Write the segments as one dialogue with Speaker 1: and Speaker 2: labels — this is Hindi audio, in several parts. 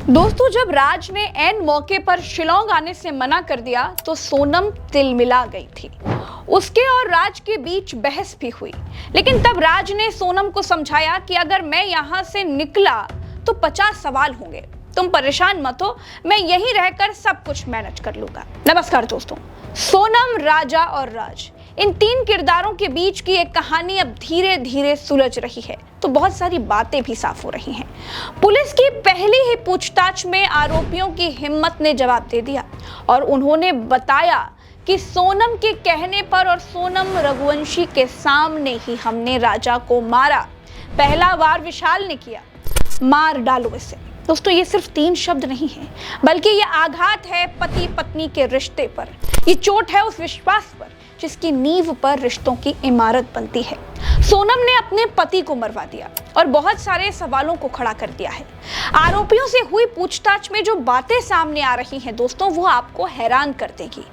Speaker 1: दोस्तों, जब राज ने ऐन मौके पर शिलोंग आने से मना कर दिया तो सोनम तिलमिला गई थी। उसके और राज के बीच बहस भी हुई, लेकिन तब राज ने सोनम को समझाया कि अगर मैं यहाँ से निकला तो 50 सवाल होंगे। तुम परेशान मत हो, मैं यहीं रहकर सब कुछ मैनेज कर लूंगा। नमस्कार दोस्तों, सोनम, राजा और राज, इन तीन किरदारों के बीच की एक कहानी अब धीरे धीरे सुलझ रही है, तो बहुत सारी बातें भी साफ हो रही हैं। पुलिस की पहली ही पूछताछ में आरोपियों की हिम्मत ने जवाब दे दिया और उन्होंने बताया कि सोनम के कहने पर और सोनम रघुवंशी के सामने ही हमने राजा को मारा। पहला वार विशाल ने किया, मार डालो इसे। दोस्तों, ये सिर्फ 3 शब्द नहीं है, बल्कि ये आघात है पति पत्नी के रिश्ते पर। ये चोट है उस विश्वास पर जिसकी नींव पर रिश्तों की इमारत बनती है। सोनम ने अपने पति को मरवा दिया और बहुत सारे सवालों को खड़ा कर दिया है। आरोपियों से हुई पूछताछ में जो बातें सामने आ रही हैं दोस्तों, वो आपको हैरान कर देगी।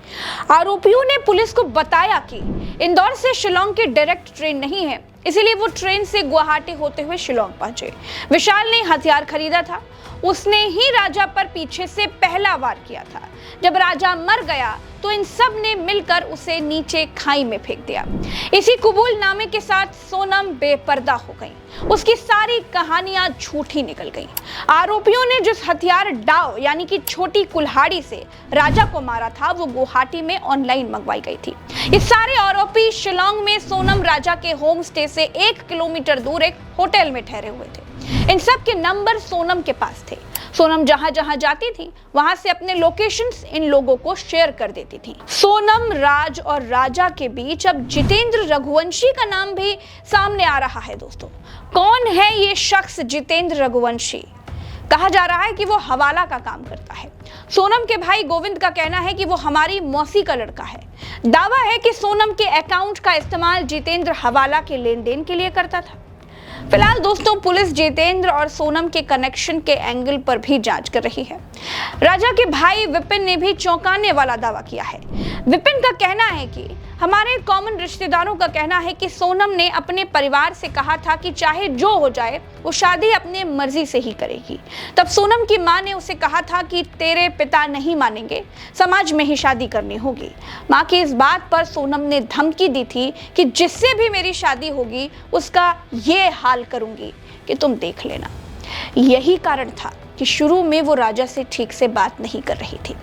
Speaker 1: आरोपियों ने पुलिस को बताया कि इंदौर से शिलोंग की डायरेक्ट ट्रेन नहीं है, इसीलिए वो ट्रेन से गुवाहाटी होते हुए शिलोंग पहुंचे। विशाल ने हथियार खरीदा था, उसने ही राजा पर पीछे से पहला वार किया था। जब राजा मर गया तो इन सब ने मिलकर उसे नीचे खाई में फेंक दिया। इसी कबूलनामे के साथ सोनम बेपर्दा हो गई, उसकी सारी कहानियां झूठी निकल गई। आरोपियों ने जिस हथियार डाव यानी कि छोटी कुल्हाड़ी से राजा को मारा था, वो गुवाहाटी में ऑनलाइन मंगवाई गई थी। ये सारे आरोपी शिलोंग में सोनम राजा के होम स्टे से 1 किलोमीटर दूर एक होटल में ठहरे हुए थे। इन सब के नंबर सोनम के पास थे। सोनम जहां जहां जाती थी वहां से अपने लोकेशंस इन लोगों को शेयर कर देती थी। सोनम, राज और राजा के बीच अब जितेंद्र रघुवंशी का नाम भी सामने आ रहा है। दोस्तों, कौन है ये शख्स जितेंद्र रघुवंशी? कहा जा रहा है कि वो हवाला का काम करता है। सोनम के भाई गोविंद का कहना है कि वो हमारी मौसी का लड़का है। दावा है कि सोनम के अकाउंट का इस्तेमाल जितेंद्र हवाला के लेन देन के लिए करता था। फिलहाल दोस्तों, पुलिस जितेंद्र और सोनम के कनेक्शन के एंगल पर भी जांच कर रही है। राजा के भाई विपिन ने भी चौंकाने वाला दावा किया है। विपिन का कहना है कि हमारे कॉमन रिश्तेदारों का कहना है कि सोनम ने अपने परिवार से कहा था कि चाहे जो हो जाए वो शादी अपने मर्जी से ही करेगी। तब सोनम की मां ने उसे कहा था कि तेरे पिता नहीं मानेंगे, समाज में ही शादी करनी होगी। मां की इस बात पर सोनम ने धमकी दी थी कि जिससे भी मेरी शादी होगी उसका ये हाल करूंगी कि तुम देख लेना। यही कारण था कि शुरू में वो राजा से ठीक से बात नहीं कर रही थी।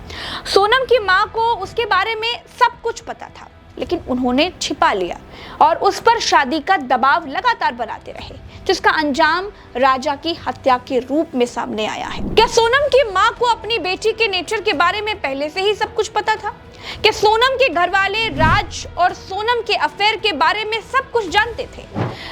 Speaker 1: सोनम की मां को उसके बारे में सब कुछ पता था, लेकिन उन्होंने छिपा लिया और उस पर शादी का दबाव लगातार बनाते रहे, जिसका अंजाम राजा की हत्या के रूप में सामने आया है। क्या सोनम की मां को अपनी बेटी के नेचर के बारे में पहले से ही सब कुछ पता था? क्या सोनम के घर वाले राज और सोनम के अफेयर के बारे में सब कुछ जानते थे?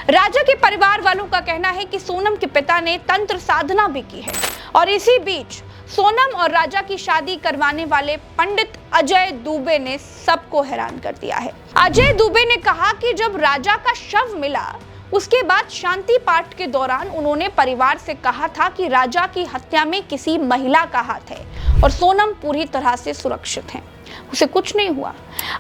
Speaker 1: राजा के परिवार वालों का कहना है कि सोनम के पिता ने तंत्र साधना भी की है और इसी बीच सोनम और राजा की शादी करवाने वाले पंडित अजय दुबे ने सबको हैरान कर दिया है। अजय दुबे ने कहा कि जब राजा का शव मिला उसके बाद शांति पाठ के दौरान उन्होंने परिवार से कहा था कि राजा की हत्या में किसी महिला का हाथ है और सोनम पूरी तरह से सुरक्षित है, उसे कुछ नहीं हुआ।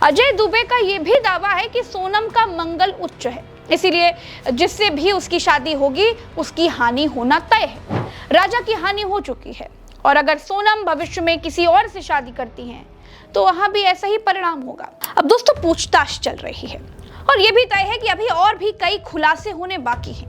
Speaker 1: अजय दुबे का यह भी दावा है कि सोनम का मंगल उच्च है, इसीलिए जिससे भी उसकी शादी होगी उसकी हानि होना तय है। राजा की हानि हो चुकी है और अगर सोनम भविष्य में किसी और से शादी करती हैं तो वहां भी ऐसा ही परिणाम होगा। अब दोस्तों, पूछताछ चल रही है और यह भी तय है कि अभी और भी कई खुलासे होने बाकी हैं,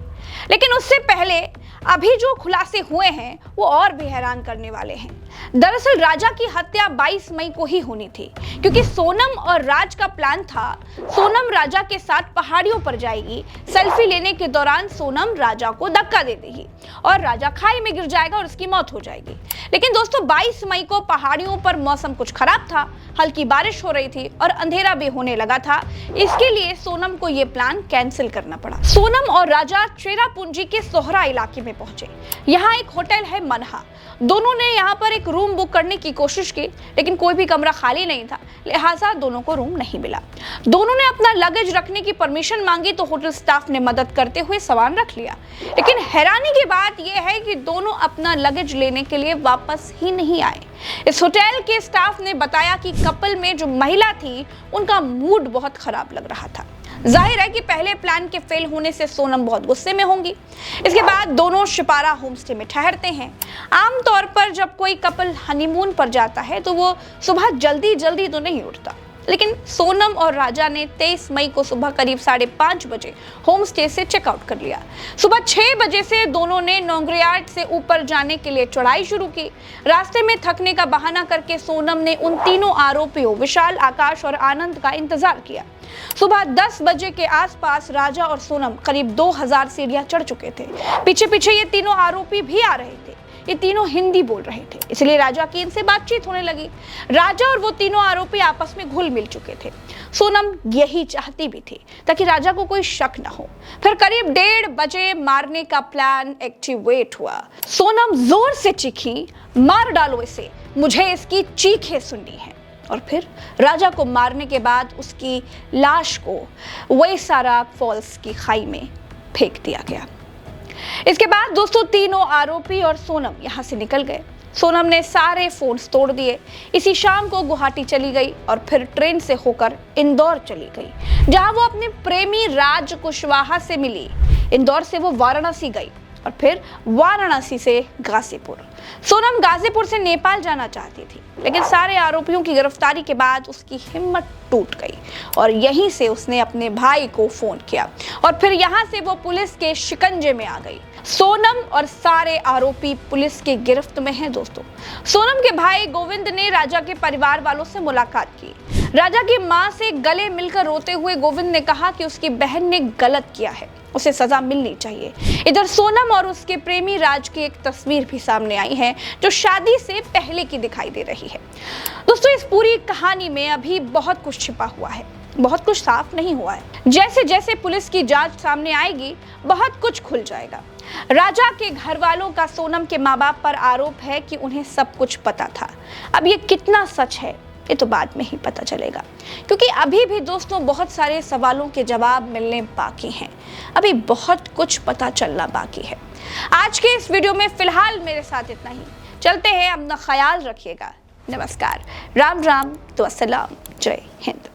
Speaker 1: लेकिन उससे पहले अभी जो खुलासे हुए हैं वो और भी हैरान करने वाले हैं। दरअसल राजा की हत्या 22 मई को ही होनी थी, क्योंकि सोनम और राज का प्लान था सोनम राजा के साथ पहाड़ियों पर जाएगी, सेल्फी लेने के दौरान सोनम राजा को धक्का दे देगी और राजा खाई में गिर जाएगा और उसकी मौत हो जाएगी। लेकिन दोस्तों, 22 मई को पहाड़ियों पर मौसम कुछ खराब था, हल्की बारिश हो रही थी और अंधेरा भी होने लगा था। इसके लिए सोनम को यह प्लान कैंसिल करना पड़ा। सोनम और राजा चेरापूंजी के सोहरा इलाके में पहुंचे। यहाँ एक होटल है मनहा। दोनों ने यहाँ पर एक रूम बुक करने की कोशिश की, लेकिन कोई भी कमरा खाली नहीं था, लिहाजा दोनों को रूम नहीं मिला। दोनों ने अपना लगेज रखने की परमिशन मांगी तो होटल स्टाफ ने मदद करते हुए सामान रख लिया, लेकिन हैरानी की बात यह है कि दोनों अपना लगेज लेने के लिए वापस ही नहीं आए। इस होटल के स्टाफ ने बताया कि कपल में जो महिला थी उनका मूड बहुत खराब लग रहा था। जाहिर है कि पहले प्लान के फेल होने से सोनम बहुत गुस्से में होंगी। इसके बाद दोनों शिपारा होमस्टे में ठहरते हैं। आमतौर पर जब कोई कपल हनीमून पर जाता है तो वो सुबह जल्दी जल्दी तो नहीं उठता, लेकिन सोनम और राजा ने 23 मई को सुबह करीब 5:30 बजे होम स्टे से चेकआउट कर लिया। सुबह 6 बजे से दोनों ने नोंगरियाट से ऊपर जाने के लिए चढ़ाई शुरू की। रास्ते में थकने का बहाना करके सोनम ने उन तीनों आरोपियों विशाल, आकाश और आनंद का इंतजार किया। सुबह 10 बजे के आसपास राजा और सोनम करीब 2000 सीढ़ियां चढ़ चुके थे। पीछे पीछे ये तीनों आरोपी भी आ रहे थे। ये तीनों हिंदी बोल रहे थे, इसलिए राजा की इनसे बातचीत होने लगी। राजा और वो तीनों आरोपी आपस में घुल मिल चुके थे। सोनम यही चाहती भी थी ताकि राजा को कोई शक न हो। फिर करीब 1:30 बजे मारने का प्लान एक्टिवेट हुआ। सोनम जोर से चीखी, मार डालो इसे, मुझे इसकी चीखें सुननी है। और फिर राजा को मारने के बाद उसकी लाश को वैसारा फॉल्स की खाई में फेंक दिया गया। इसके बाद दोस्तों तीनों आरोपी और सोनम यहां से निकल गए। सोनम ने सारे फोन्स तोड़ दिए। इसी शाम को गुवाहाटी चली गई और फिर ट्रेन से होकर इंदौर चली गई, जहां वो अपने प्रेमी राज कुशवाहा से मिली। इंदौर से वो वाराणसी गई और फिर वाराणसी से गाजीपुर। सोनम गाजीपुर से नेपाल जाना चाहती थी, लेकिन सारे आरोपियों की गिरफ्तारी के बाद उसकी हिम्मत टूट गई और यहीं से उसने अपने भाई को फोन किया और फिर यहां से वो पुलिस के शिकंजे में आ गई। सोनम और सारे आरोपी पुलिस की गिरफ्त में हैं दोस्तों। सोनम के भाई गोविंद ने राजा के परिवार वालों से मुलाकात की। राजा की मां से गले मिलकर रोते हुए गोविंद ने कहा कि उसकी बहन ने गलत किया है, उसे सजा मिलनी चाहिए। इधर सोनम और उसके प्रेमी राज की एक तस्वीर भी सामने आई है जो शादी से पहले की दिखाई दे रही है। दोस्तों इस पूरी कहानी में अभी बहुत कुछ छिपा हुआ है, बहुत कुछ साफ नहीं हुआ है। जैसे जैसे पुलिस की जांच सामने आएगी बहुत कुछ खुल जाएगा। राजा के घर वालों का सोनम के माँ बाप पर आरोप है कि उन्हें सब कुछ पता था। अब ये कितना सच है ये तो बाद में ही पता चलेगा, क्योंकि अभी भी दोस्तों बहुत सारे सवालों के जवाब मिलने बाकी हैं। अभी बहुत कुछ पता चलना बाकी है। आज के इस वीडियो में फिलहाल मेरे साथ इतना ही। चलते हैं, अपना ख्याल रखिएगा। नमस्कार, राम राम, तो अस्सलाम, जय हिंद।